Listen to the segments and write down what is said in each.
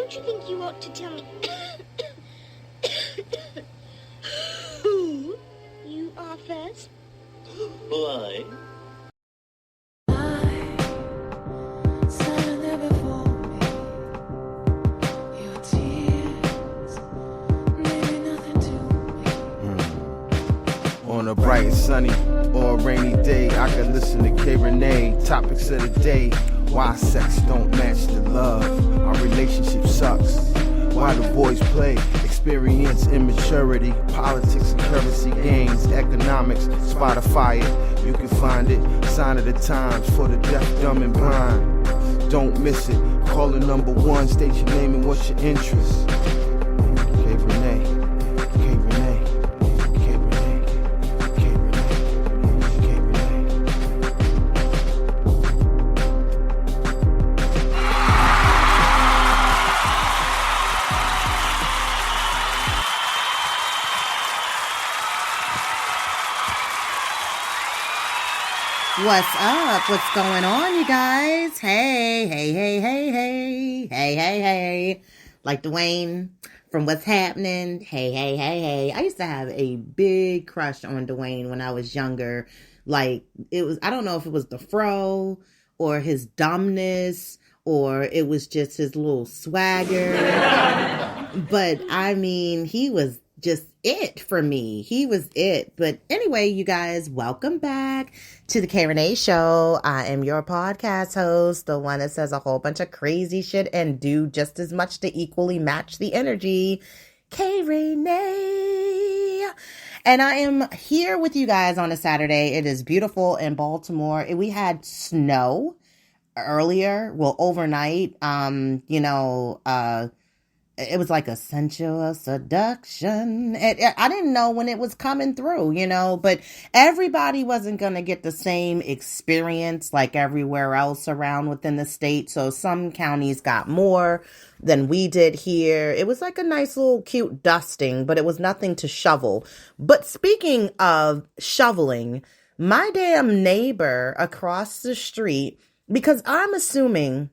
Don't you think you ought to tell me who you are first? Why? On a bright and sunny or a rainy day, I can listen to Rene. Topics of the day: why sex don't match the love, our relationship sucks, why the boys play, experience immaturity, politics and currency gains, economics, Spotify it, you can find it, sign of the times for the deaf, dumb and blind. Don't miss it, call the number one, state your name and what's your interest. Rene. What's up? What's going on, you guys? Hey. Like Dwayne from What's Happening. Hey. I used to have a big crush on Dwayne when I was younger. Like, I don't know if it was the fro or his dumbness or it was just his little swagger. But, I mean, he was just it for me. He was it. But anyway, you guys, welcome back to the Rene Show. I am your podcast host, the one that says a whole bunch of crazy shit and do just as much to equally match the energy, Rene. And I am here with you guys on a Saturday. It is beautiful in Baltimore. We had snow earlier, overnight. It was like a sensual seduction. I didn't know when it was coming through, but everybody wasn't going to get the same experience like everywhere else around within the state. So some counties got more than we did here. It was like a nice little cute dusting, but it was nothing to shovel. But speaking of shoveling, my damn neighbor across the street, because I'm assuming,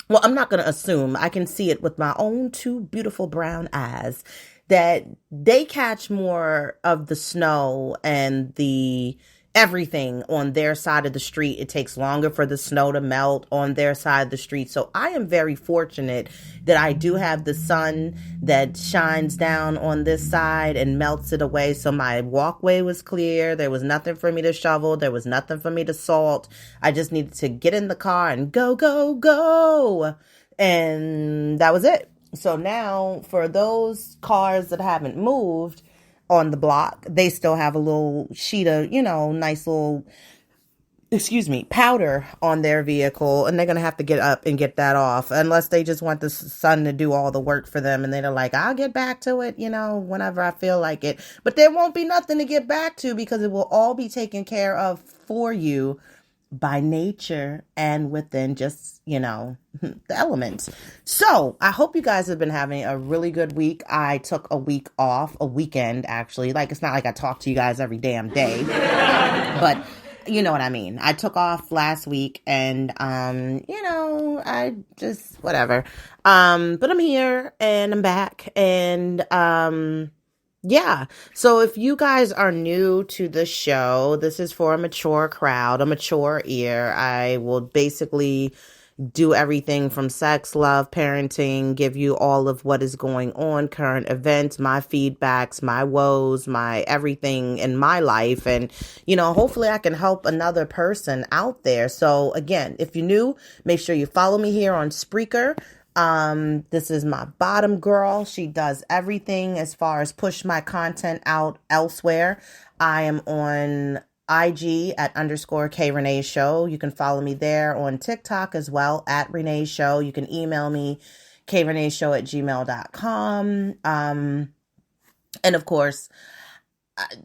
well, I'm not going to assume, I can see it with my own two beautiful brown eyes, that they catch more of the snow and the everything on their side of the street. It takes longer for the snow to melt on their side of the street. So I am very fortunate that I do have the sun that shines down on this side and melts it away. So my walkway was clear. There was nothing for me to shovel. There was nothing for me to salt. I just needed to get in the car and go. And that was it. So now for those cars that haven't moved on the block, they still have a little sheet of, nice little, powder on their vehicle, and they're going to have to get up and get that off, unless they just want the sun to do all the work for them, and they're like, I'll get back to it, whenever I feel like it. But there won't be nothing to get back to because it will all be taken care of for you by nature and within just, the elements. So I hope you guys have been having a really good week. I took a week off, a weekend actually. Like, it's not like I talk to you guys every damn day, but you know what I mean. I took off last week and, I just, whatever. But I'm here and I'm back and, yeah. So if you guys are new to the show, this is for a mature crowd, a mature ear. I will basically do everything from sex, love, parenting, give you all of what is going on, current events, my feedbacks, my woes, my everything in my life. And, hopefully I can help another person out there. So again, if you're new, make sure you follow me here on Spreaker. This is my bottom girl. She does everything as far as push my content out elsewhere. I am on IG at _ Rene Show. You can follow me there on TikTok as well at Rene Show. You can email me kreneshow@gmail.com. And of course,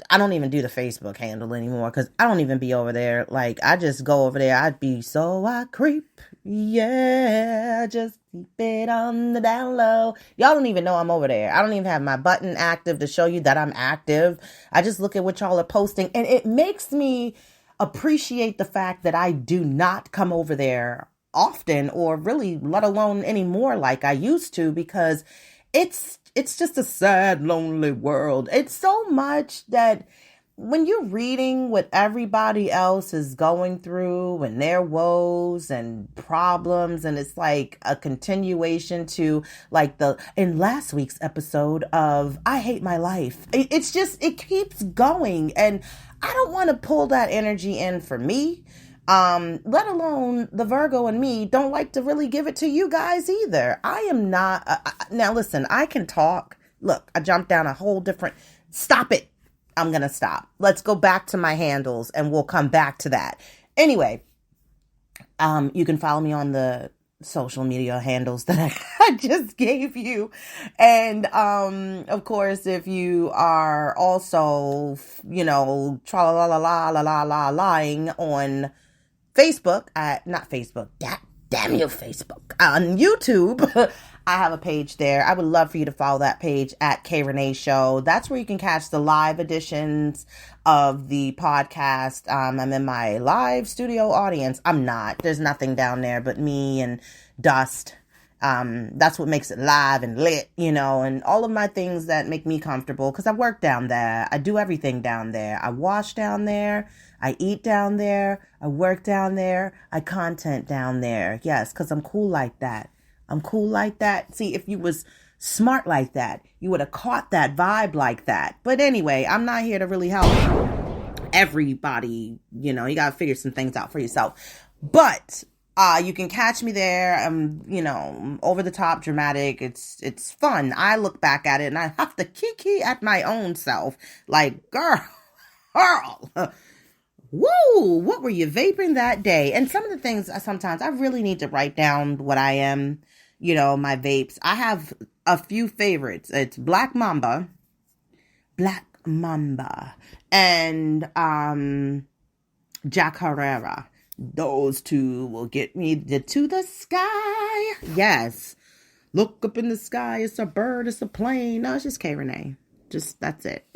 I don't even do the Facebook handle anymore because I don't even be over there. Like, I just go over there. I'd be so I creep. Yeah, just keep it on the down low. Y'all don't even know I'm over there. I don't even have my button active to show you that I'm active. I just look at what y'all are posting, and it makes me appreciate the fact that I do not come over there often, or really let alone anymore like I used to, because it's just a sad, lonely world. It's so much that when you're reading what everybody else is going through and their woes and problems, and it's like a continuation to like in last week's episode of I Hate My Life. It's just, it keeps going, and I don't want to pull that energy in for me. Let alone the Virgo and me don't like to really give it to you guys either. I am not, now listen, I can talk. Look, I jumped down a whole different, stop it. I'm going to stop. Let's go back to my handles and we'll come back to that. Anyway, you can follow me on the social media handles that I just gave you. And, of course, if you are also, lying on Facebook, not Facebook, damn you, Facebook, on YouTube, I have a page there. I would love for you to follow that page at K Rene Show. That's where you can catch the live editions of the podcast. I'm in my live studio audience. I'm not. There's nothing down there but me and dust. That's what makes it live and lit, and all of my things that make me comfortable, because I work down there. I do everything down there. I wash down there. I eat down there. I work down there. I content down there. Yes, because I'm cool like that. I'm cool like that. See, if you was smart like that, you would have caught that vibe like that. But anyway, I'm not here to really help everybody. You got to figure some things out for yourself. But you can catch me there. I'm, over the top, dramatic. It's fun. I look back at it and I have to kiki at my own self. Like, girl, woo, what were you vaping that day? And some of the things, sometimes I really need to write down what I am, my vapes. I have a few favorites. It's Black Mamba, and Jack Herrera. Those two will get me to the sky. Yes. Look up in the sky. It's a bird. It's a plane. No, it's just K Rene. Just, that's it.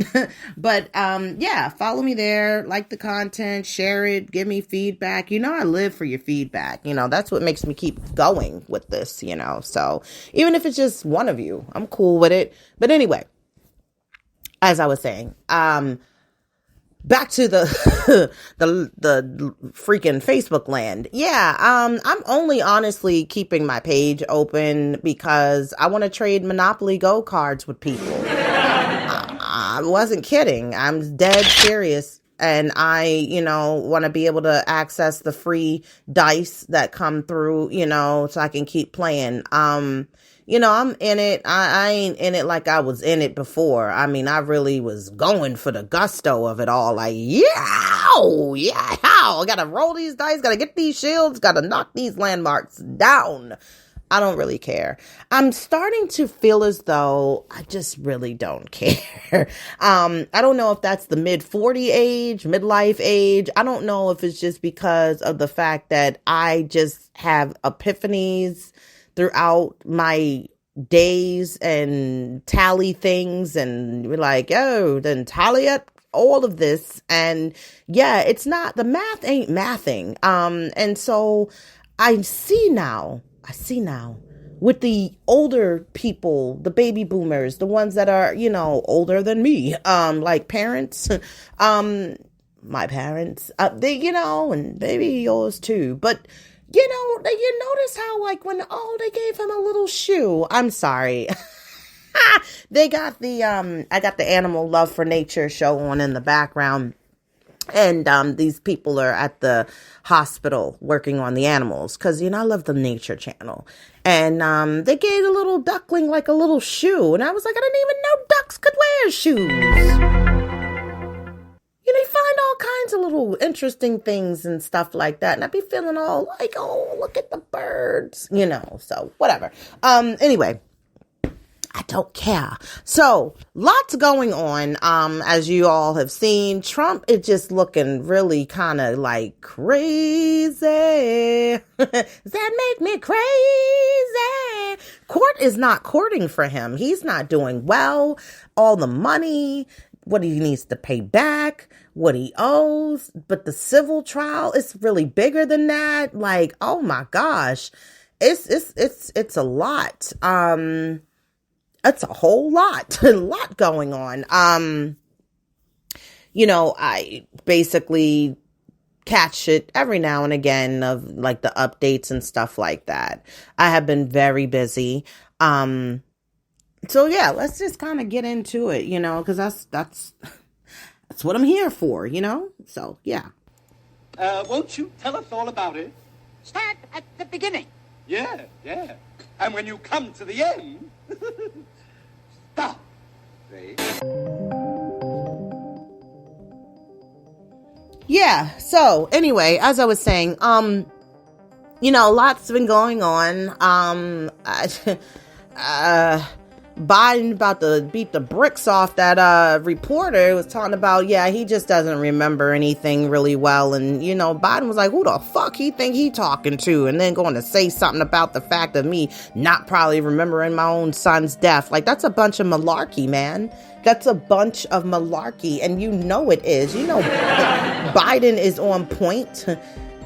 But, yeah, follow me there, like the content, share it, give me feedback. I live for your feedback. That's what makes me keep going with this, so even if it's just one of you, I'm cool with it. But anyway, as I was saying, back to the freaking Facebook land. Yeah, I'm only honestly keeping my page open because I want to trade Monopoly Go cards with people. I wasn't kidding. I'm dead serious. And I, want to be able to access the free dice that come through, so I can keep playing. I'm in it. I ain't in it like I was in it before. I mean, I really was going for the gusto of it all. Like, I gotta roll these dice, gotta get these shields, gotta knock these landmarks down. I don't really care. I'm starting to feel as though I just really don't care. I don't know if that's the mid-40 age, midlife age. I don't know if it's just because of the fact that I just have epiphanies throughout my days and tally things, and we're like, then tally up all of this. And yeah, it's not, the math ain't mathing. And so I see now with the older people, the baby boomers, the ones that are, older than me, like parents, my parents, they, and maybe yours too. But, you notice how, like, when, they gave him a little shoe. I'm sorry. They got I got the Animal Love for Nature show on in the background. And these people are at the hospital working on the animals because, I love the Nature Channel. And they gave a little duckling like a little shoe. And I was like, I didn't even know ducks could wear shoes. You find all kinds of little interesting things and stuff like that. And I'd be feeling all like, look at the birds, so whatever. Anyway. I don't care. So, lots going on. As you all have seen, Trump is just looking really kind of like crazy. That make me crazy. Court is not courting for him. He's not doing well. All the money, what he needs to pay back, what he owes. But the civil trial is really bigger than that. Like, oh my gosh, it's a lot. It's a whole lot, a lot going on. I basically catch it every now and again of like the updates and stuff like that. I have been very busy. So yeah, let's just kind of get into it, because that's what I'm here for, So yeah. Won't you tell us all about it? Start at the beginning. Yeah. And when you come to the end, stop. See? Yeah. So anyway, as I was saying, lots been going on. Biden about to beat the bricks off that reporter who was talking about, he just doesn't remember anything really well. And, Biden was like, who the fuck he think he talking to? And then going to say something about the fact of me not probably remembering my own son's death. Like, that's a bunch of malarkey, man. That's a bunch of malarkey. And it is. Biden is on point.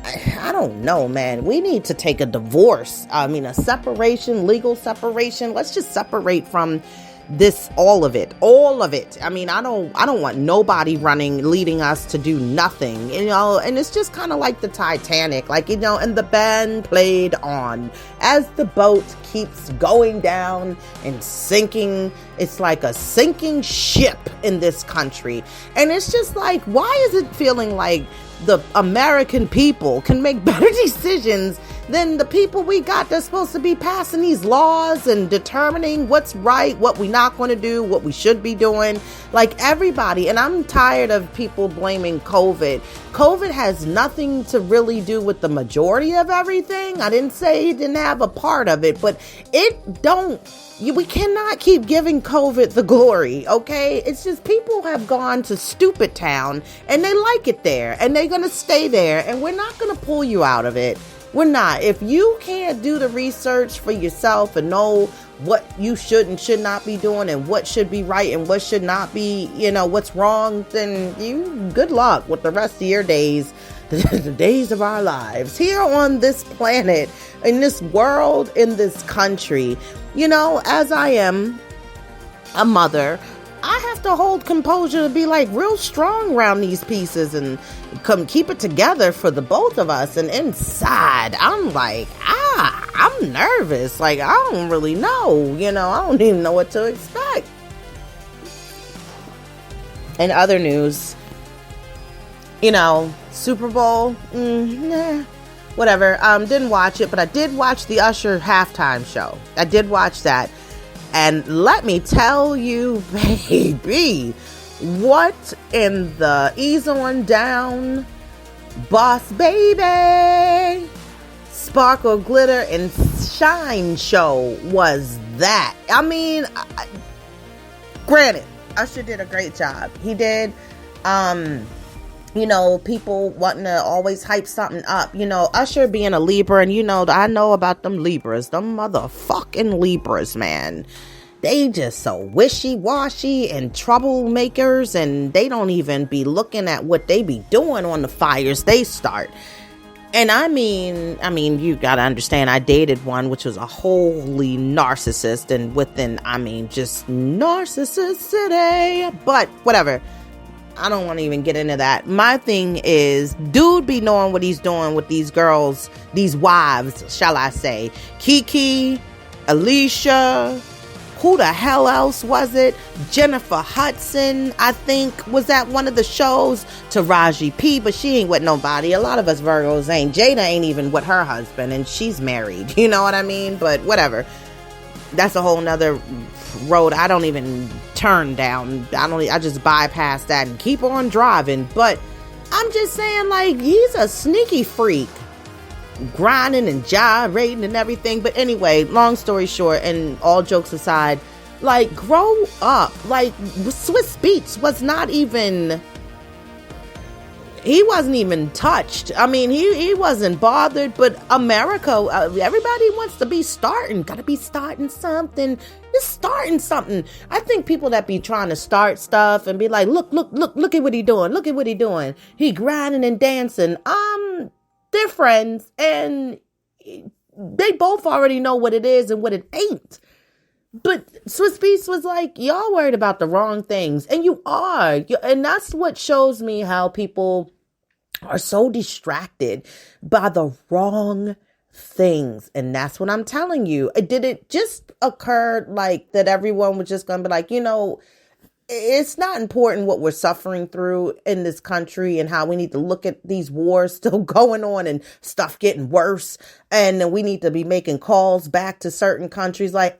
I don't know, man. We need to take a divorce. A separation, legal separation. Let's just separate from this, all of it. I don't want nobody leading us to do nothing, and it's just kind of like the Titanic, and the band played on as the boat keeps going down and sinking. It's like a sinking ship in this country. And it's just like, why is it feeling like the American people can make better decisions than the people we got that's supposed to be passing these laws and determining what's right, what we're not going to do, what we should be doing? Like, everybody. And I'm tired of people blaming COVID. COVID has nothing to really do with the majority of everything. I didn't say it didn't have a part of it, but we cannot keep giving COVID the glory, okay? It's just people have gone to stupid town and they like it there and they're going to stay there, and we're not going to pull you out of it. We're not. If you can't do the research for yourself and know what you should and should not be doing and what should be right and what should not be, what's wrong, then good luck with the rest of your days, the days of our lives here on this planet, in this world, in this country. As I am a mother, I have to hold composure to be like real strong around these pieces and keep it together for the both of us. And inside, I'm like, I'm nervous. Like, I don't really know, I don't even know what to expect. In other news, Super Bowl, whatever. Didn't watch it, but I did watch the Usher halftime show. I did watch that. And let me tell you, baby, what in the ease on down, boss baby, sparkle, glitter, and shine show was that? Granted, Usher did a great job. He did. People wanting to always hype something up. Usher being a Libra, and I know about them Libras, them motherfucking Libras, man. They just so wishy-washy and troublemakers, and they don't even be looking at what they be doing on the fires they start. And I mean, you gotta understand, I dated one which was a holy narcissist, and just narcissicity, but whatever. I don't want to even get into that. My thing is, dude be knowing what he's doing with these girls, these wives, shall I say. Kiki, Alicia, who the hell else was it? Jennifer Hudson, I think, was at one of the shows. Taraji P, but she ain't with nobody. A lot of us Virgos ain't. Jada ain't even with her husband, and she's married. You know what I mean? But whatever. That's a whole nother road I don't even turn down. I just bypass that and keep on driving. But I'm just saying, like, he's a sneaky freak, grinding and gyrating and everything. But anyway, long story short, and all jokes aside, like, grow up. Like, Swiss Beats was not even, he wasn't even touched. I mean, he wasn't bothered, but America, everybody wants to be starting. Gotta be starting something. Just starting something. I think people that be trying to start stuff and be like, look at what he doing. Look at what he doing. He grinding and dancing. They're friends and they both already know what it is and what it ain't. But Swiss Beats was like, y'all worried about the wrong things. And you are. And that's what shows me how people are so distracted by the wrong things. And that's what I'm telling you. Did it just occur like that everyone was just going to be like, it's not important what we're suffering through in this country and how we need to look at these wars still going on and stuff getting worse. And then we need to be making calls back to certain countries like,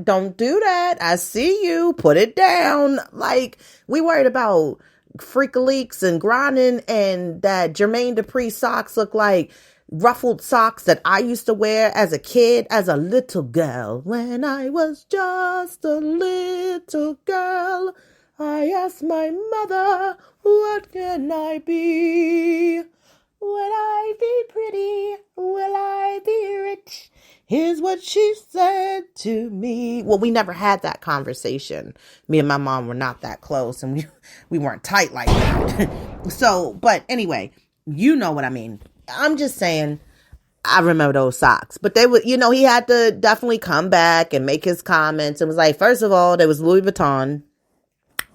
don't do that. I see you. Put it down. Like, we worried about freak leaks and grinding and that Jermaine Dupri socks look like ruffled socks that I used to wear as a kid, as a little girl. When I was just a little girl, I asked my mother, what can I be? Will I be pretty? Will I be rich? Here's what she said to me. Well, we never had that conversation. Me and my mom were not that close and we weren't tight like that. So, but anyway, you know what I mean. I'm just saying, I remember those socks. But they would, he had to definitely come back and make his comments. And was like, first of all, there was Louis Vuitton.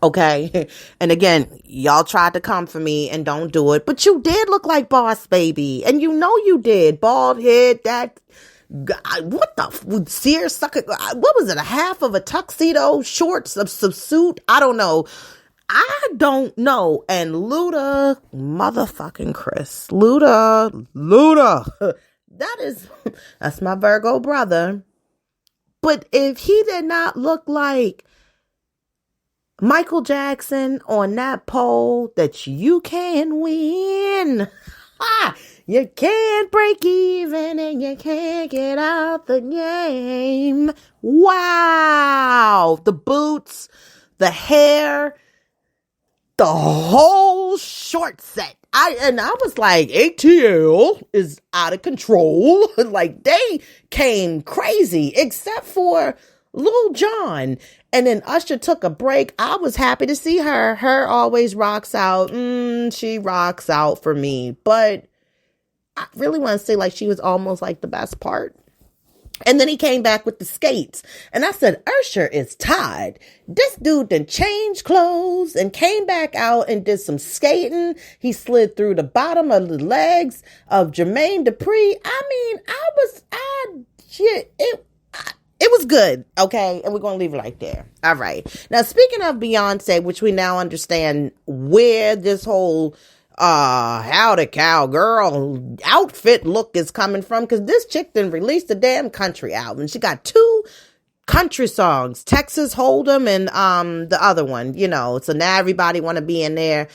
Okay. And again, y'all tried to come for me and don't do it. But you did look like Boss Baby. And you did. Bald head, that... What the Sears sucker? What was it? A half of a tuxedo, shorts, of some suit? I don't know. And Luda, motherfucking Chris, Luda, that's my Virgo brother. But if he did not look like Michael Jackson on that pole that you can win, you can't break even and you can't get out the game. Wow. The boots, the hair, the whole short set. I was like, ATL is out of control. Like, they came crazy, except for Lil Jon. And then Usher took a break. I was happy to see her. Her always rocks out. She rocks out for me. But I really want to say like she was almost like the best part. And then he came back with the skates. And I said, Usher is tired. This dude done changed clothes and came back out and did some skating. He slid through the bottom of the legs of Jermaine Dupri. I mean, it was good. Okay. And we're going to leave it right there. All right. Now, speaking of Beyonce, which we now understand where this whole howdy cowgirl outfit look is coming from, because this chick done released a damn country album. She got 2 country songs, Texas Hold'em and the other one, so now everybody want to be in there.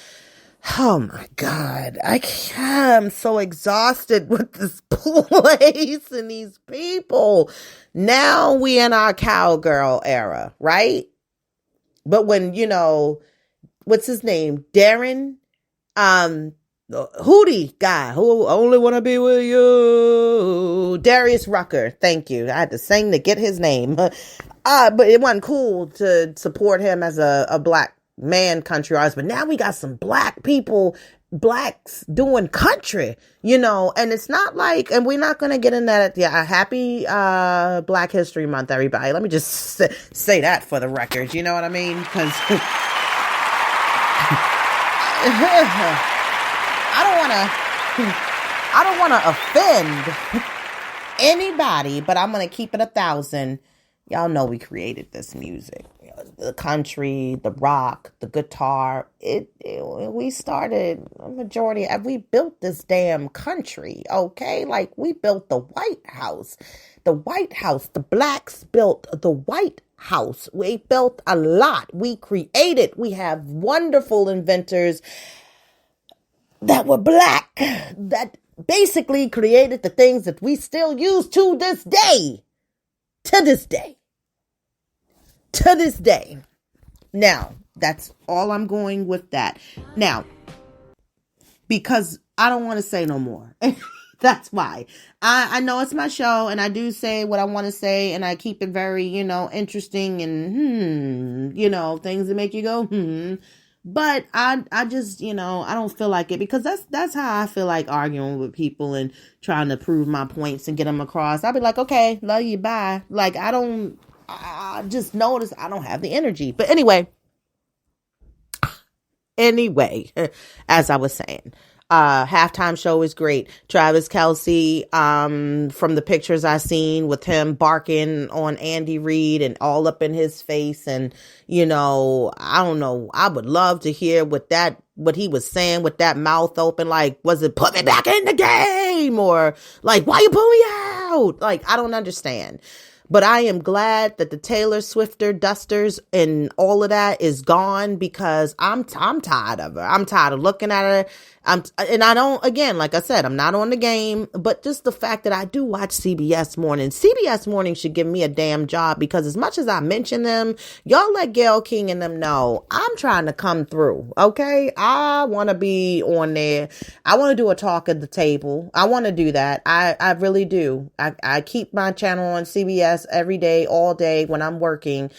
Oh my God, I'm so exhausted with this place and these people. Now we in our cowgirl era, right? But when, what's his name? Darren, Hootie guy who only want to be with you, Darius Rucker. Thank you. I had to sing to get his name. But it wasn't cool to support him as a black man country artist. But now we got some black people, blacks doing country, and it's not like, and we're not going to get in that. Yeah. Happy, Black History Month, everybody. Let me just say that for the record. You know what I mean? Cause I don't want to offend anybody, but I'm going to keep it 1,000. Y'all know we created this music, the country, the rock, the guitar. We started a majority. We built this damn country. Okay. Like, we built the White House, the blacks built the White House. We built a lot. We have wonderful inventors that were black, that basically created the things that we still use to this day. Now, that's all I'm going with that. Now, because I don't want to say no more. That's why. I know it's my show and I do say what I want to say and I keep it very, interesting and, things that make you go, But I just, I don't feel like it because that's how I feel like arguing with people and trying to prove my points and get them across. I'll be like, okay, love you, bye. Like, I just notice I don't have the energy. But anyway, as I was saying, halftime show is great. Travis Kelce, from the pictures I seen with him barking on Andy Reid and all up in his face. And, I don't know. I would love to hear what he was saying with that mouth open. Like, was it put me back in the game? Or like, why you pull me out? Like, I don't understand. But I am glad that the Taylor Swifter dusters and all of that is gone because I'm tired of her. I'm tired of looking at her. Again, like I said, I'm not on the game, but just the fact that I do watch CBS Morning should give me a damn job because as much as I mention them, y'all let Gayle King and them know I'm trying to come through. Okay. I want to be on there. I want to do a talk at the table. I want to do that. I really do. I keep my channel on CBS every day, all day when I'm working.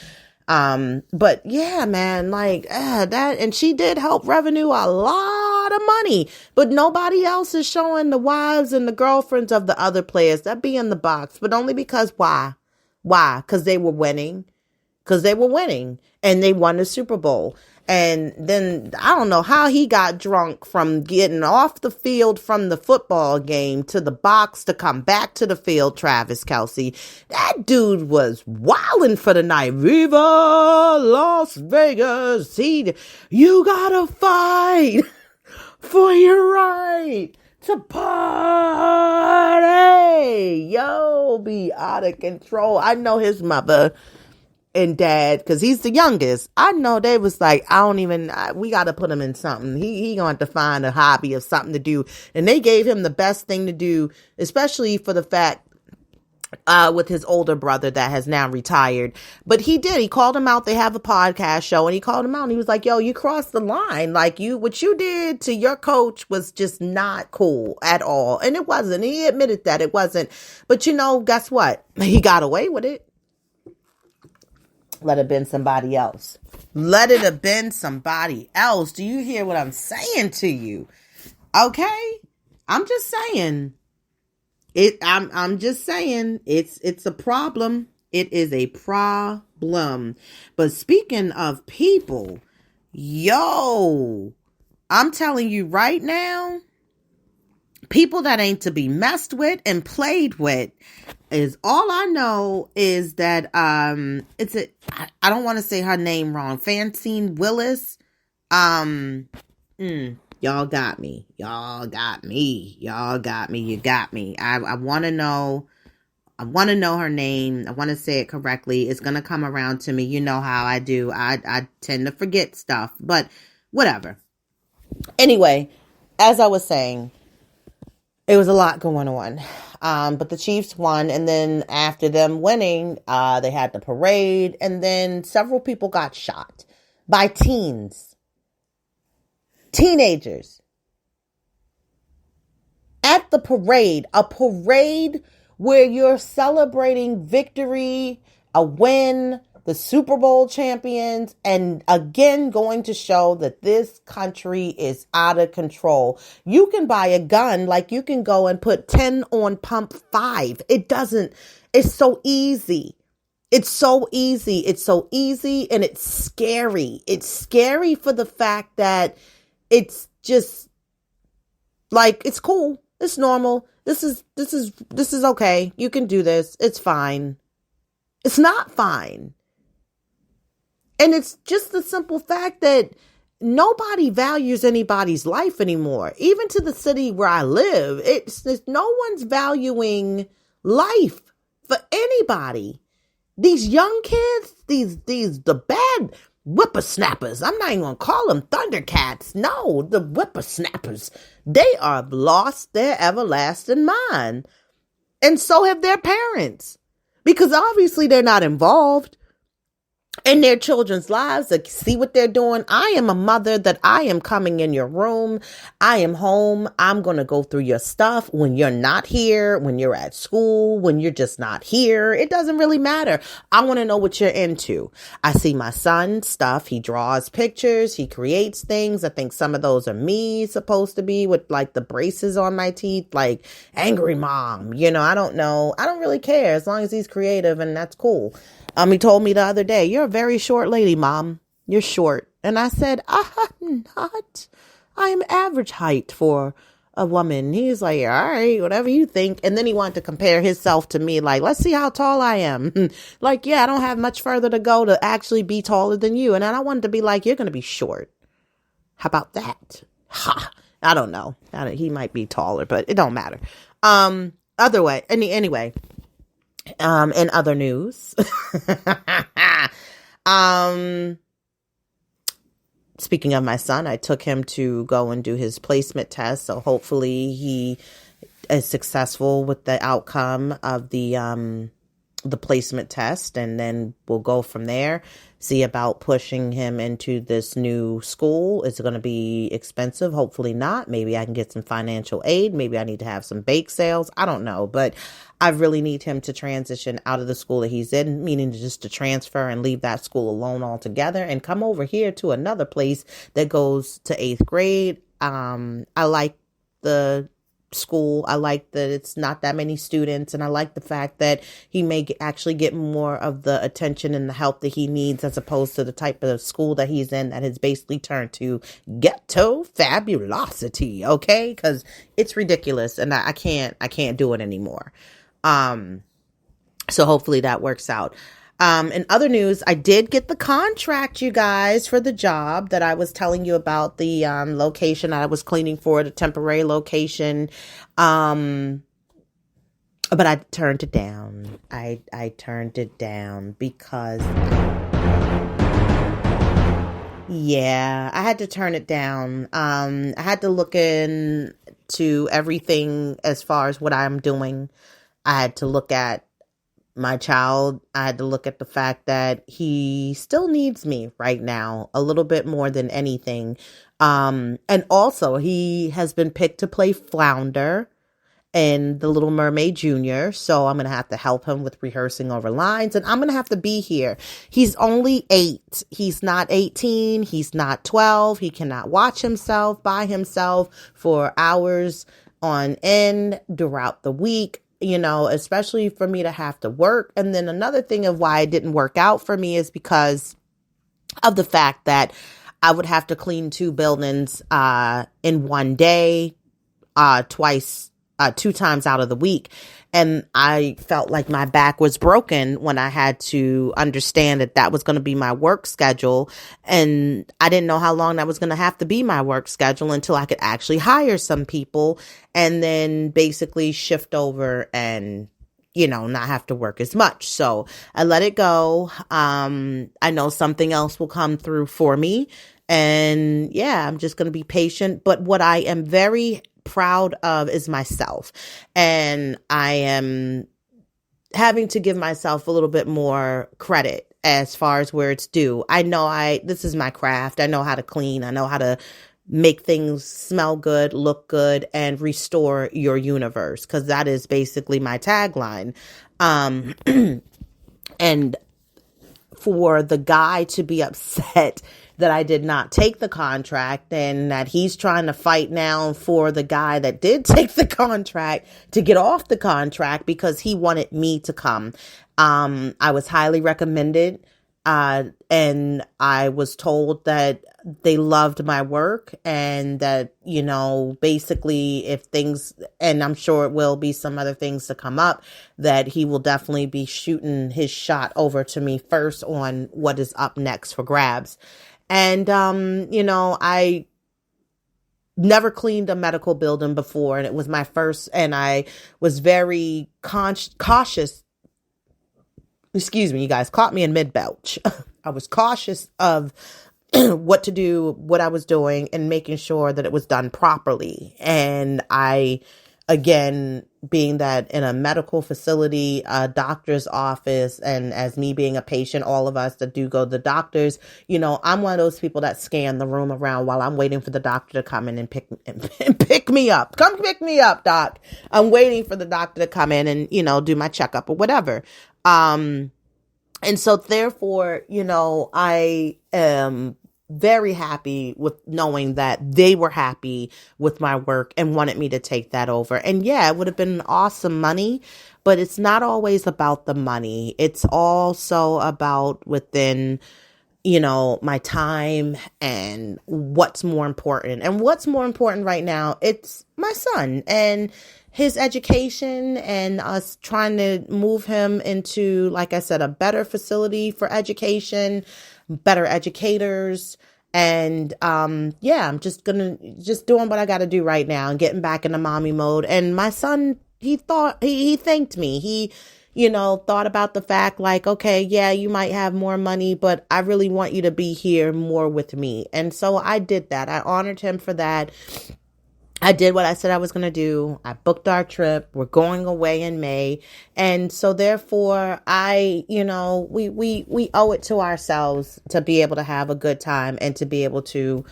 But yeah, man, like that, and she did help revenue a lot of money, but nobody else is showing the wives and the girlfriends of the other players that be in the box, but only because why? Because they were winning. And they won the Super Bowl. And then I don't know how he got drunk from getting off the field from the football game to the box to come back to the field, Travis Kelce. That dude was wilding for the night. Viva Las Vegas. You gotta fight for your right to party. Yo, be out of control. I know his mother and dad, because he's the youngest. I know they was like, we got to put him in something. He going to find a hobby or something to do. And they gave him the best thing to do, especially for the fact with his older brother that has now retired. But he called him out. They have a podcast show and he called him out and he was like, yo, you crossed the line. Like what you did to your coach was just not cool at all. And it wasn't. He admitted that it wasn't. But guess what? He got away with it. Let it have been somebody else. Let it have been somebody else. Do you hear what I'm saying to you? Okay? I'm just saying. I'm just saying it's a problem. It is a problem. But speaking of people, yo, I'm telling you right now, people that ain't to be messed with and played with is all I know is that I don't want to say her name wrong. Francine Willis. Y'all got me. You got me. I want to know her name. I want to say it correctly. It's going to come around to me. You know how I do. I tend to forget stuff, but whatever. Anyway, as I was saying, it was a lot going on. But the Chiefs won. And then after them winning, they had the parade. And then several people got shot by teenagers at the parade, a parade where you're celebrating victory, a win, the Super Bowl champions, and again going to show that this country is out of control. You can buy a gun like you can go and put 10 on pump 5. It's so easy. It's so easy and it's scary. It's scary for the fact that it's just like, it's cool. It's normal. This is okay. You can do this. It's fine. It's not fine. And it's just the simple fact that nobody values anybody's life anymore. Even to the city where I live, it's no one's valuing life for anybody. These young kids, the bad whippersnappers. I'm not even going to call them Thundercats. No, the whippersnappers. They are lost their everlasting mind. And so have their parents. Because obviously they're not involved. in their children's lives, to see what they're doing. I am a mother that I am coming in your room. I am home. I'm going to go through your stuff when you're not here, when you're at school, when you're just not here. It doesn't really matter. I want to know what you're into. I see my son's stuff. He draws pictures. He creates things. I think some of those are me supposed to be with like the braces on my teeth, like angry mom. I don't know. I don't really care as long as he's creative, and that's cool. He told me the other day, "You're a very short lady, Mom. You're short." And I said, "I'm not. I am average height for a woman." He's like, "All right, whatever you think." And then he wanted to compare himself to me, like, "Let's see how tall I am." Like, yeah, I don't have much further to go to actually be taller than you. And then I wanted to be like, "You're going to be short. How about that?" Ha. I don't know. He might be taller, but it don't matter. Anyway. In other news, speaking of my son, I took him to go and do his placement test. So hopefully he is successful with the outcome of the placement test, and then we'll go from there. See about pushing him into this new school. Is it going to be expensive? Hopefully not. Maybe I can get some financial aid. Maybe I need to have some bake sales. I don't know, but I really need him to transition out of the school that he's in, meaning just to transfer and leave that school alone altogether and come over here to another place that goes to 8th grade. I like the school. I like that it's not that many students, and I like the fact that he may actually get more of the attention and the help that he needs, as opposed to the type of school that he's in that has basically turned to ghetto fabulosity. Okay, because it's ridiculous, and I can't do it anymore. So hopefully that works out. In other news, I did get the contract, you guys, for the job that I was telling you about, the location I was cleaning for, the temporary location. But I turned it down. I turned it down because, yeah, I had to turn it down. I had to look into everything as far as what I'm doing. I had to look at my child. I had to look at the fact that he still needs me right now a little bit more than anything. And also he has been picked to play Flounder in The Little Mermaid Junior. So I'm going to have to help him with rehearsing over lines, and I'm going to have to be here. He's only 8. He's not 18. He's not 12. He cannot watch himself by himself for hours on end throughout the week. Especially for me to have to work. And then another thing of why it didn't work out for me is because of the fact that I would have to clean 2 buildings in one day, twice, 2 times out of the week. And I felt like my back was broken when I had to understand that was going to be my work schedule. And I didn't know how long that was going to have to be my work schedule until I could actually hire some people and then basically shift over and, not have to work as much. So I let it go. I know something else will come through for me. And yeah, I'm just going to be patient. But what I am very proud of is myself, and I am having to give myself a little bit more credit as far as where it's due. I know this is my craft. I know how to clean. I know how to make things smell good, look good, and restore your universe, because that is basically my tagline. And for the guy to be upset that I did not take the contract, and that he's trying to fight now for the guy that did take the contract to get off the contract because he wanted me to come. I was highly recommended, and I was told that they loved my work, and that, basically if things, and I'm sure it will be some other things to come up, that he will definitely be shooting his shot over to me first on what is up next for grabs. And, I never cleaned a medical building before, and it was my first, and I was very cautious. Excuse me, you guys caught me in mid-belch. I was cautious of what to do, what I was doing, and making sure that it was done properly. And I again, being that in a medical facility, a doctor's office, and as me being a patient, all of us that do go to the doctors, I'm one of those people that scan the room around while I'm waiting for the doctor to come in and pick me up. Come pick me up, doc. I'm waiting for the doctor to come in and, do my checkup or whatever. And so therefore, I am very happy with knowing that they were happy with my work and wanted me to take that over. And yeah, it would have been awesome money, but it's not always about the money. It's also about within, my time and what's more important. And what's more important right now, it's my son and his education and us trying to move him into, like I said, a better facility for education, better educators. And, I'm just doing what I got to do right now and getting back into mommy mode. And my son, he thanked me. He, thought about the fact like, okay, yeah, you might have more money, but I really want you to be here more with me. And so I did that. I honored him for that. I did what I said I was going to do. I booked our trip. We're going away in May. And so therefore we owe it to ourselves to be able to have a good time and to be able to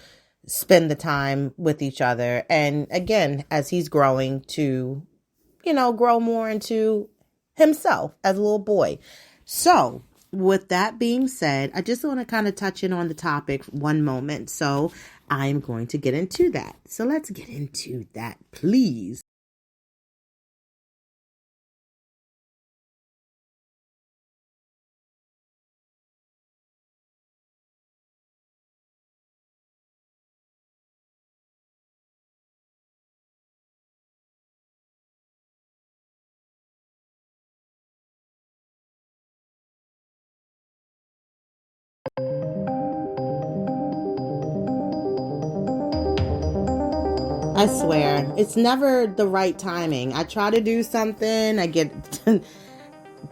spend the time with each other. And again, as he's growing to, grow more into himself as a little boy. So with that being said, I just want to kind of touch in on the topic one moment. So I'm going to get into that. So let's get into that, please. I swear, it's never the right timing. I try to do something, I get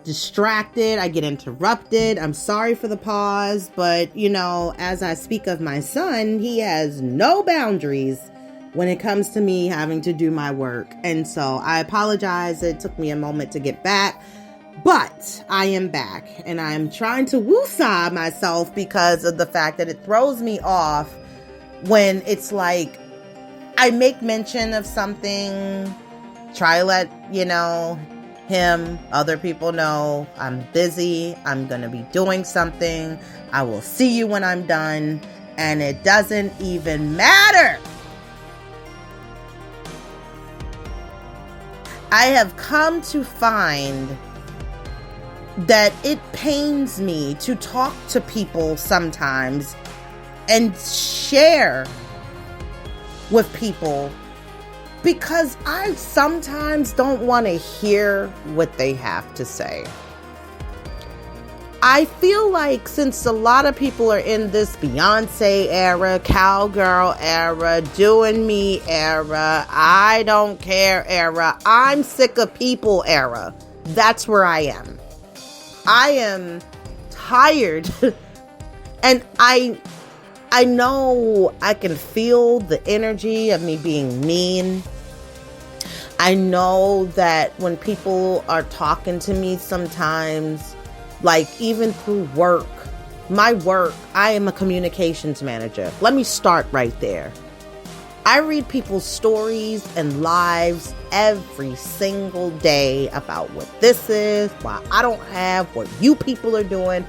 distracted, I get interrupted. I'm sorry for the pause, but as I speak of my son, he has no boundaries when it comes to me having to do my work. And so I apologize. It took me a moment to get back, but I am back and I'm trying to woo-saw myself because of the fact that it throws me off when it's like, I make mention of something, try to let, him, other people know I'm busy, I'm going to be doing something, I will see you when I'm done, and it doesn't even matter. I have come to find that it pains me to talk to people sometimes and share with people because I sometimes don't want to hear what they have to say. I feel like since a lot of people are in this Beyonce era, cowgirl era, doing me era, I don't care era, I'm sick of people era. That's where I am. I am tired and I know I can feel the energy of me being mean. I know that when people are talking to me sometimes, like even through work, my work, I am a communications manager. Let me start right there. I read people's stories and lives every single day about what this is, why I don't have what you people are doing,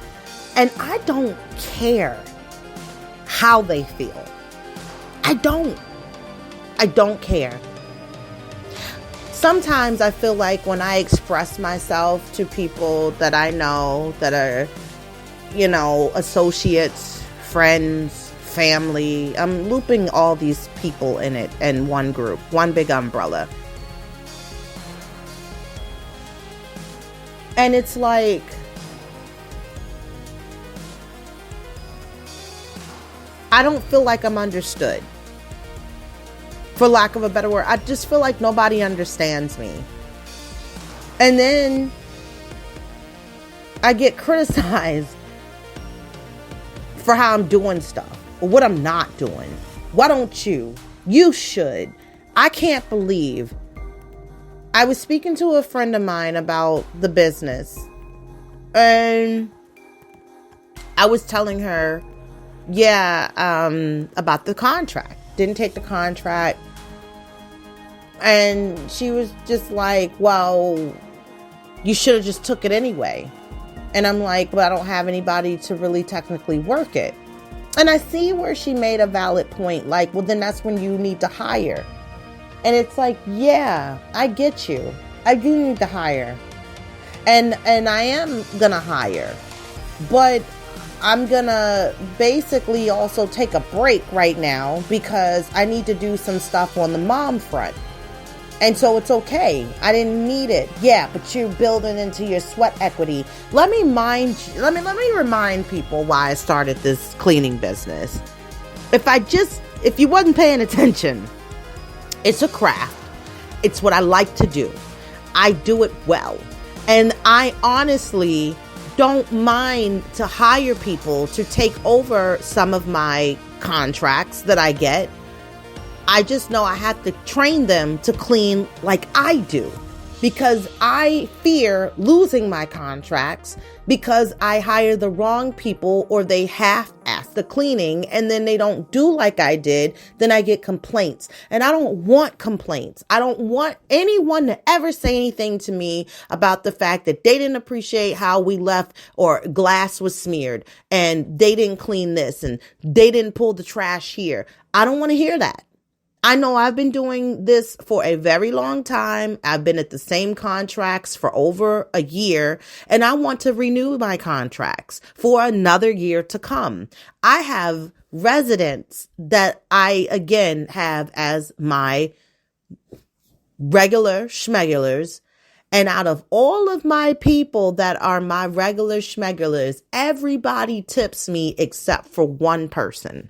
and I don't care how they feel. I don't care. Sometimes I feel like when I express myself to people that I know that are, associates, friends, family, I'm looping all these people in it in one group, one big umbrella. And it's like, I don't feel like I'm understood. For lack of a better word, I just feel like nobody understands me. And then I get criticized for how I'm doing stuff or what I'm not doing. Why don't you? You should. I can't believe I was speaking to a friend of mine about the business, and I was telling her, about the contract. Didn't take the contract. And she was just like, well, you should have just took it anyway. And I'm like, but I don't have anybody to really technically work it. And I see where she made a valid point. Like, well, then that's when you need to hire. And it's like, yeah, I get you. I do need to hire. And I am going to hire. But I'm going to basically also take a break right now because I need to do some stuff on the mom front. And so it's okay. I didn't need it. Yeah, but you're building into your sweat equity. Let me remind people why I started this cleaning business. If you wasn't paying attention, it's a craft. It's what I like to do. I do it well. And I honestly don't mind to hire people to take over some of my contracts that I get. I just know I have to train them to clean like I do, because I fear losing my contracts because I hire the wrong people or they half-ass the cleaning and then they don't do like I did. Then I get complaints, and I don't want complaints. I don't want anyone to ever say anything to me about the fact that they didn't appreciate how we left or glass was smeared and they didn't clean this and they didn't pull the trash here. I don't want to hear that. I know I've been doing this for a very long time. I've been at the same contracts for over a year, and I want to renew my contracts for another year to come. I have residents that I, again, have as my regular schmegulars. And out of all of my people that are my regular schmegulars, everybody tips me except for one person.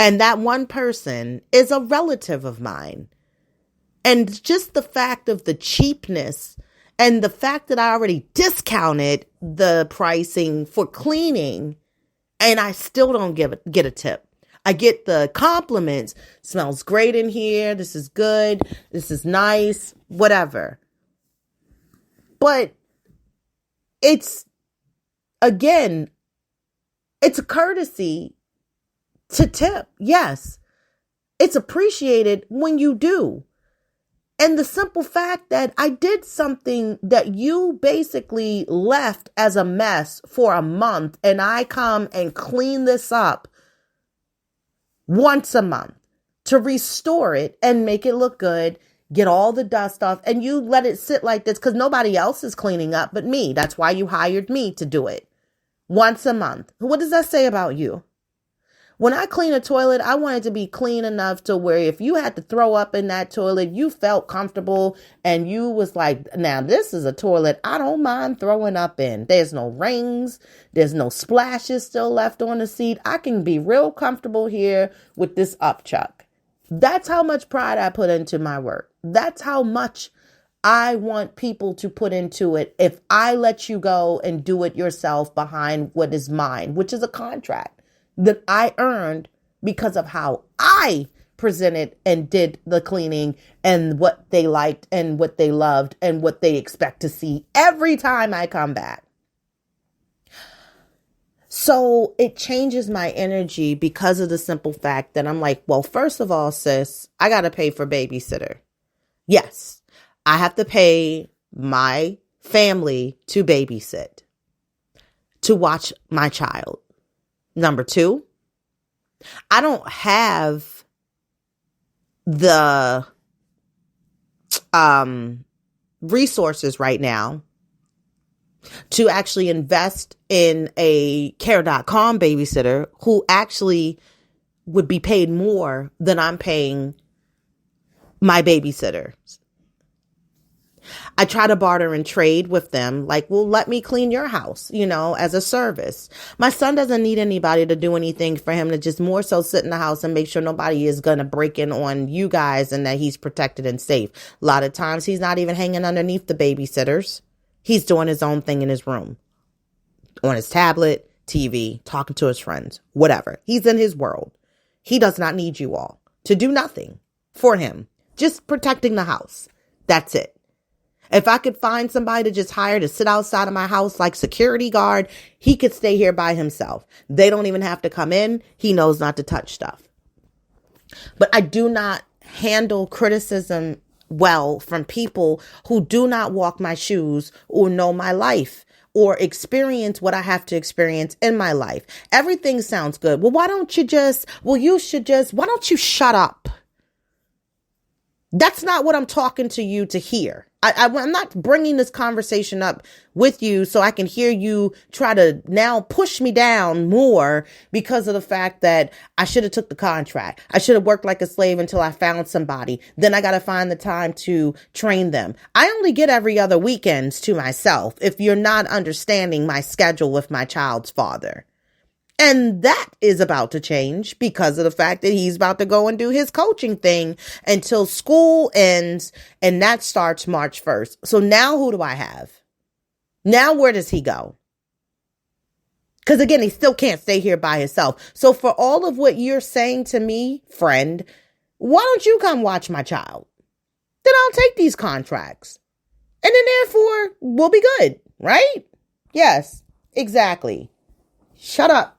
And that one person is a relative of mine. And just the fact of the cheapness and the fact that I already discounted the pricing for cleaning and I still don't get a tip. I get the compliments. Smells great in here. This is good. This is nice. Whatever. But it's a courtesy to tip. Yes, it's appreciated when you do. And the simple fact that I did something that you basically left as a mess for a month, and I come and clean this up once a month to restore it and make it look good, get all the dust off, and you let it sit like this because nobody else is cleaning up but me. That's why you hired me to do it once a month. What does that say about you? When I clean a toilet, I want it to be clean enough to where if you had to throw up in that toilet, you felt comfortable and you was like, now this is a toilet I don't mind throwing up in. There's no rings. There's no splashes still left on the seat. I can be real comfortable here with this upchuck. That's how much pride I put into my work. That's how much I want people to put into it if I let you go and do it yourself behind what is mine, which is a contract that I earned because of how I presented and did the cleaning and what they liked and what they loved and what they expect to see every time I come back. So it changes my energy because of the simple fact that I'm like, well, first of all, sis, I got to pay for babysitter. Yes, I have to pay my family to babysit, to watch my child. Number two, I don't have the resources right now to actually invest in a care.com babysitter who actually would be paid more than I'm paying my babysitter. I try to barter and trade with them. Like, well, let me clean your house, as a service. My son doesn't need anybody to do anything for him, to just more so sit in the house and make sure nobody is going to break in on you guys and that he's protected and safe. A lot of times he's not even hanging underneath the babysitters. He's doing his own thing in his room, on his tablet, TV, talking to his friends, whatever. He's in his world. He does not need you all to do nothing for him. Just protecting the house. That's it. If I could find somebody to just hire to sit outside of my house like security guard, he could stay here by himself. They don't even have to come in. He knows not to touch stuff. But I do not handle criticism well from people who do not walk my shoes or know my life or experience what I have to experience in my life. Everything sounds good. Well, why don't you shut up? That's not what I'm talking to you to hear. I'm not bringing this conversation up with you so I can hear you try to now push me down more because of the fact that I should have took the contract. I should have worked like a slave until I found somebody. Then I got to find the time to train them. I only get every other weekends to myself if you're not understanding my schedule with my child's father. And that is about to change because of the fact that he's about to go and do his coaching thing until school ends. And that starts March 1st. So now who do I have? Now where does he go? Because again, he still can't stay here by himself. So for all of what you're saying to me, friend, why don't you come watch my child? Then I'll take these contracts. And then therefore we'll be good, right? Yes, exactly. Shut up.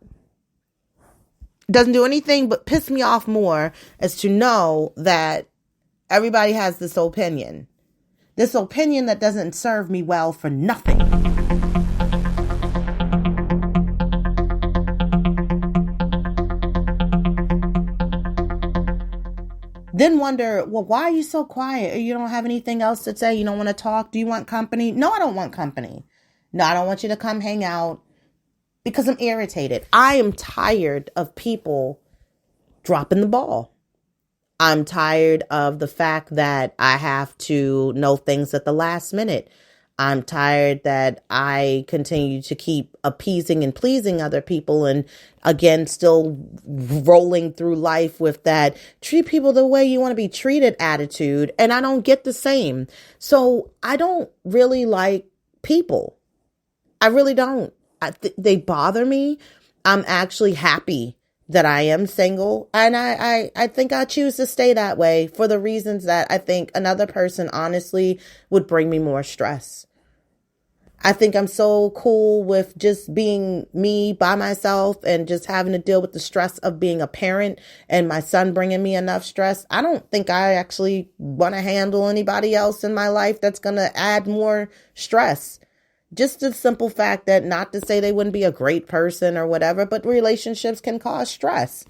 Doesn't do anything but piss me off more as to know that everybody has this opinion that doesn't serve me well for nothing. Then wonder, well, why are you so quiet? You don't have anything else to say? You don't want to talk? Do you want company? No, I don't want company. No, I don't want you to come hang out. Because I'm irritated. I am tired of people dropping the ball. I'm tired of the fact that I have to know things at the last minute. I'm tired that I continue to keep appeasing and pleasing other people and again, still rolling through life with that treat people the way you want to be treated attitude. And I don't get the same. So I don't really like people. I really don't. They bother me. I'm actually happy that I am single. And I think I choose to stay that way for the reasons that I think another person honestly would bring me more stress. I think I'm so cool with just being me by myself and just having to deal with the stress of being a parent and my son bringing me enough stress. I don't think I actually want to handle anybody else in my life that's going to add more stress. Just the simple fact that, not to say they wouldn't be a great person or whatever, but relationships can cause stress.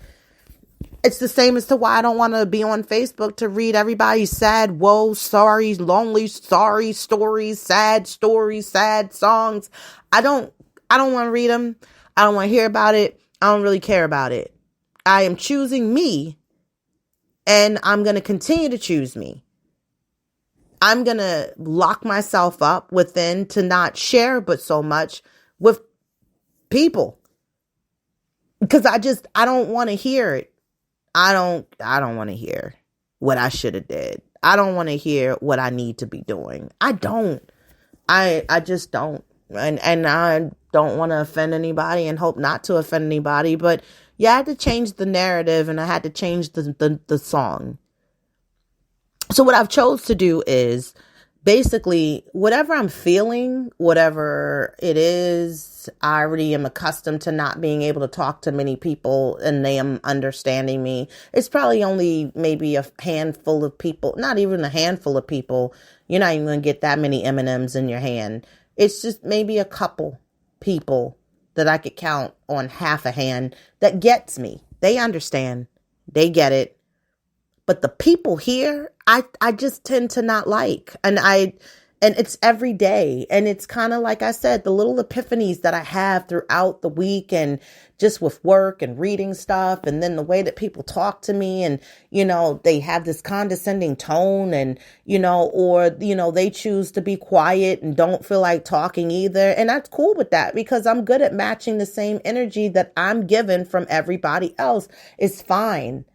It's the same as to why I don't want to be on Facebook to read everybody's sad, whoa, sorry, lonely, sorry stories, sad songs. I don't want to read them. I don't want to hear about it. I don't really care about it. I am choosing me, and I'm going to continue to choose me. I'm going to lock myself up within to not share but so much with people. Because I don't want to hear it. I don't want to hear what I should have did. I don't want to hear what I need to be doing. I don't. I just don't. And I don't want to offend anybody and hope not to offend anybody. But yeah, I had to change the narrative and I had to change the song. So what I've chose to do is basically whatever I'm feeling, whatever it is, I already am accustomed to not being able to talk to many people and they am understanding me. It's probably only maybe a handful of people, not even a handful of people. You're not even going to get that many M&Ms in your hand. It's just maybe a couple people that I could count on half a hand that gets me. They understand. They get it. But the people here, I just tend to not like. And it's every day. And it's kind of like I said, the little epiphanies that I have throughout the week and just with work and reading stuff. And then the way that people talk to me and, they have this condescending tone and, or, they choose to be quiet and don't feel like talking either. And that's cool with that because I'm good at matching the same energy that I'm given from everybody else. It's fine.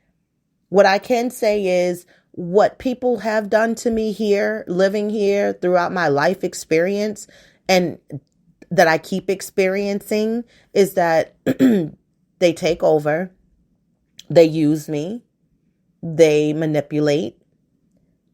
What I can say is what people have done to me here, living here throughout my life experience and that I keep experiencing is that they take over, they use me, they manipulate,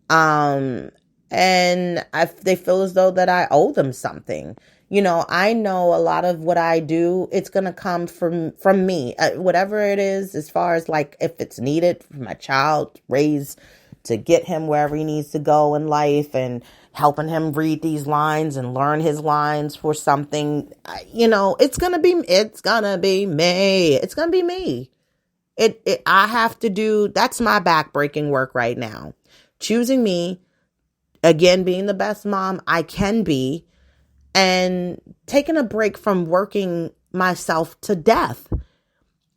and and they feel as though that I owe them something. I know a lot of what I do, it's going to come from me, whatever it is, as far as like if it's needed for my child raised to get him wherever he needs to go in life and helping him read these lines and learn his lines for something, it's going to be me. It's going to be me. I have to do, that's my backbreaking work right now. Choosing me, again, being the best mom I can be, and taking a break from working myself to death.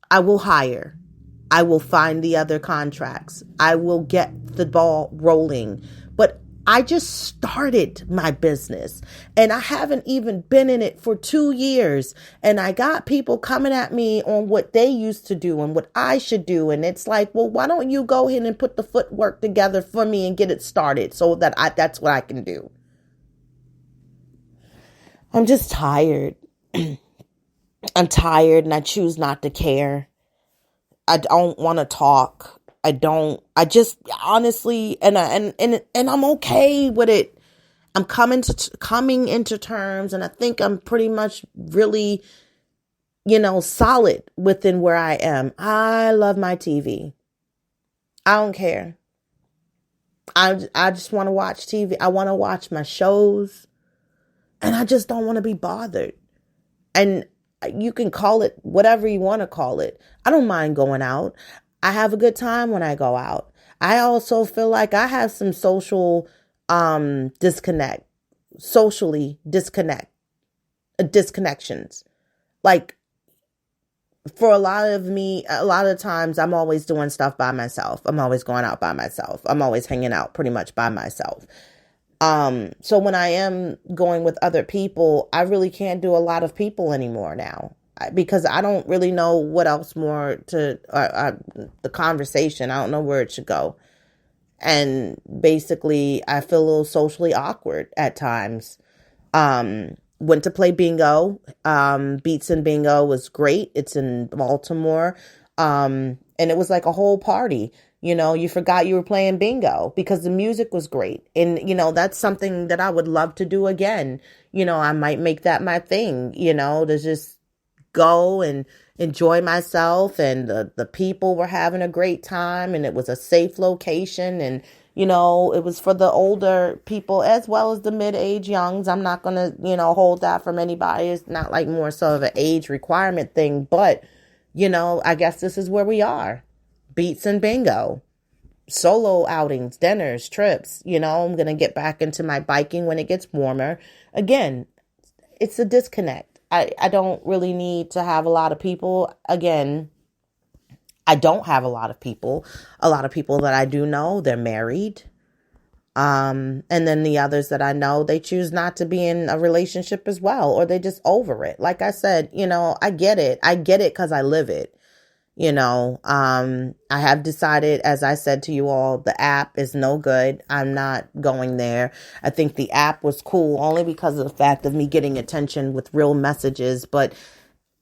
I will hire. I will find the other contracts. I will get the ball rolling. But I just started my business and I haven't even been in it for 2 years. And I got people coming at me on what they used to do and what I should do. And it's like, well, why don't you go ahead and put the footwork together for me and get it started so that that's what I can do. I'm just tired. I'm tired and I choose not to care. I don't want to talk. I just honestly, and I'm okay with it. I'm coming into terms, and I think I'm pretty much really, solid within where I am. I love my TV. I don't care. I just want to watch TV. I want to watch my shows, and I just don't want to be bothered. And you can call it whatever you want to call it. I don't mind going out. I have a good time when I go out. I also feel like I have some social disconnections. Like for a lot of times I'm always doing stuff by myself. I'm always going out by myself. I'm always hanging out pretty much by myself. So when I am going with other people, I really can't do a lot of people anymore now because I don't really know what else more to, the conversation. I don't know where it should go. And basically I feel a little socially awkward at times. Went to play bingo. Beats and Bingo was great. It's in Baltimore. And it was like a whole party. You forgot you were playing bingo because the music was great. And, that's something that I would love to do again. I might make that my thing, to just go and enjoy myself. And the people were having a great time and it was a safe location. And, it was for the older people as well as the mid-age youngs. I'm not going to, hold that from anybody. It's not like more so of an age requirement thing. But, I guess this is where we are. Beats and bingo, solo outings, dinners, trips. I'm going to get back into my biking when it gets warmer. Again, it's a disconnect. I don't really need to have a lot of people. Again, I don't have a lot of people. A lot of people that I do know, they're married. And then the others that I know, they choose not to be in a relationship as well, or they just over it. Like I said, I get it. I get it because I live it. I have decided, as I said to you all, the app is no good. I'm not going there. I think the app was cool only because of the fact of me getting attention with real messages. But,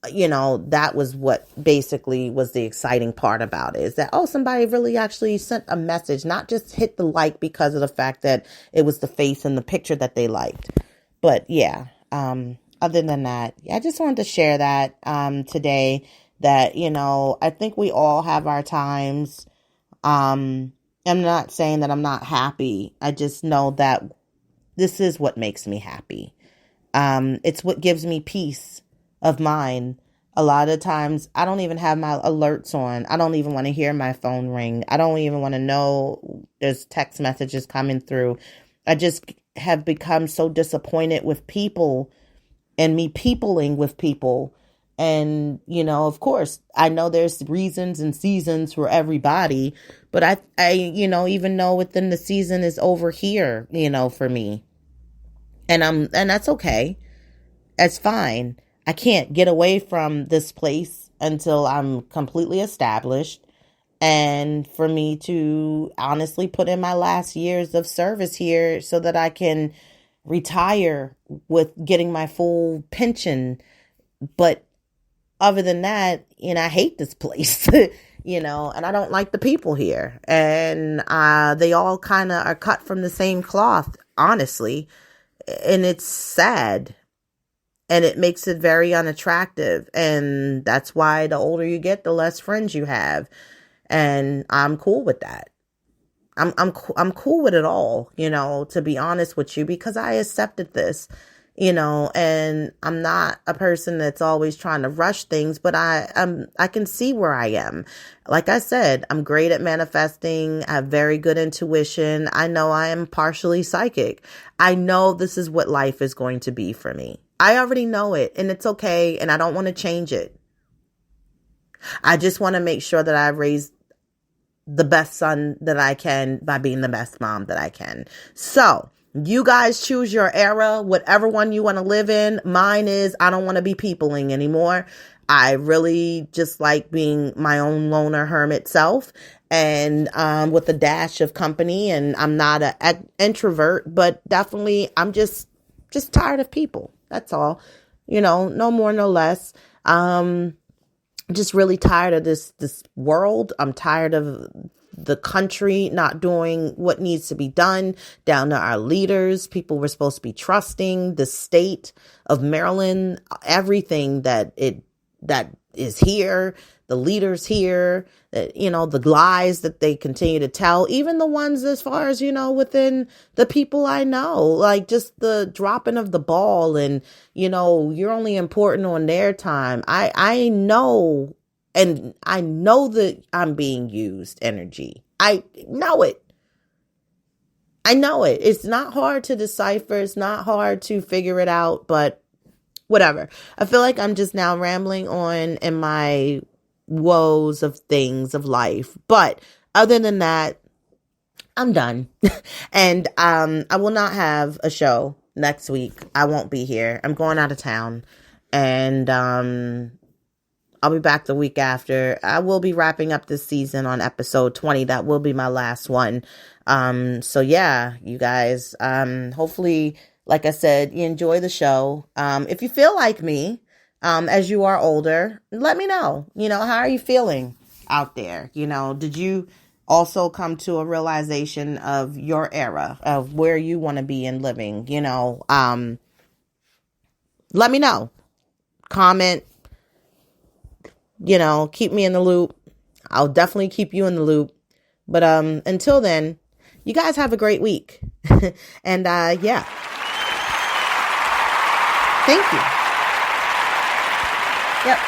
that was what basically was the exciting part about it, is that, somebody really actually sent a message, not just hit the like because of the fact that it was the face and the picture that they liked. But yeah, other than that, I just wanted to share that, today. That, I think we all have our times. I'm not saying that I'm not happy. I just know that this is what makes me happy. It's what gives me peace of mind. A lot of times I don't even have my alerts on. I don't even want to hear my phone ring. I don't even want to know there's text messages coming through. I just have become so disappointed with people and me peopling with people. And, of course, I know there's reasons and seasons for everybody, but I even know within the season is over here, for me. And that's okay. That's fine. I can't get away from this place until I'm completely established. And for me to honestly put in my last years of service here so that I can retire with getting my full pension. But other than that, I hate this place. and I don't like the people here. And they all kind of are cut from the same cloth, honestly. And it's sad. And it makes it very unattractive. And that's why the older you get, the less friends you have. And I'm cool with that. I'm cool with it all, to be honest with you, because I accepted this, and I'm not a person that's always trying to rush things, but I can see where I am. Like I said, I'm great at manifesting. I have very good intuition. I know I am partially psychic. I know this is what life is going to be for me. I already know it, and it's okay. And I don't want to change it. I just want to make sure that I raise the best son that I can by being the best mom that I can. So you guys choose your era, whatever one you want to live in. Mine is, I don't want to be peopling anymore. I really just like being my own loner hermit self, and with a dash of company. And I'm not an introvert, but definitely I'm just tired of people. That's all, no more, no less. Just really tired of this world. I'm tired of the country not doing what needs to be done, down to our leaders, people we're supposed to be trusting, the state of Maryland, everything that is here, the leaders here, the lies that they continue to tell, even the ones as far as, within the people I know, like just the dropping of the ball and, you're only important on their time. I know, and I know that I'm being used energy. I know it. It's not hard to decipher. It's not hard to figure it out, but whatever. I feel like I'm just now rambling on in my woes of things of life. But other than that, I'm done. And I will not have a show next week. I won't be here. I'm going out of town. And I'll be back the week after. I will be wrapping up this season on episode 20. That will be my last one. So yeah, you guys, hopefully, like I said, you enjoy the show. If you feel like me, as you are older, let me know, how are you feeling out there? Did you also come to a realization of your era, of where you want to be in living? Let me know. Comment, keep me in the loop. I'll definitely keep you in the loop. But until then, you guys have a great week. And yeah. Thank you. Yep.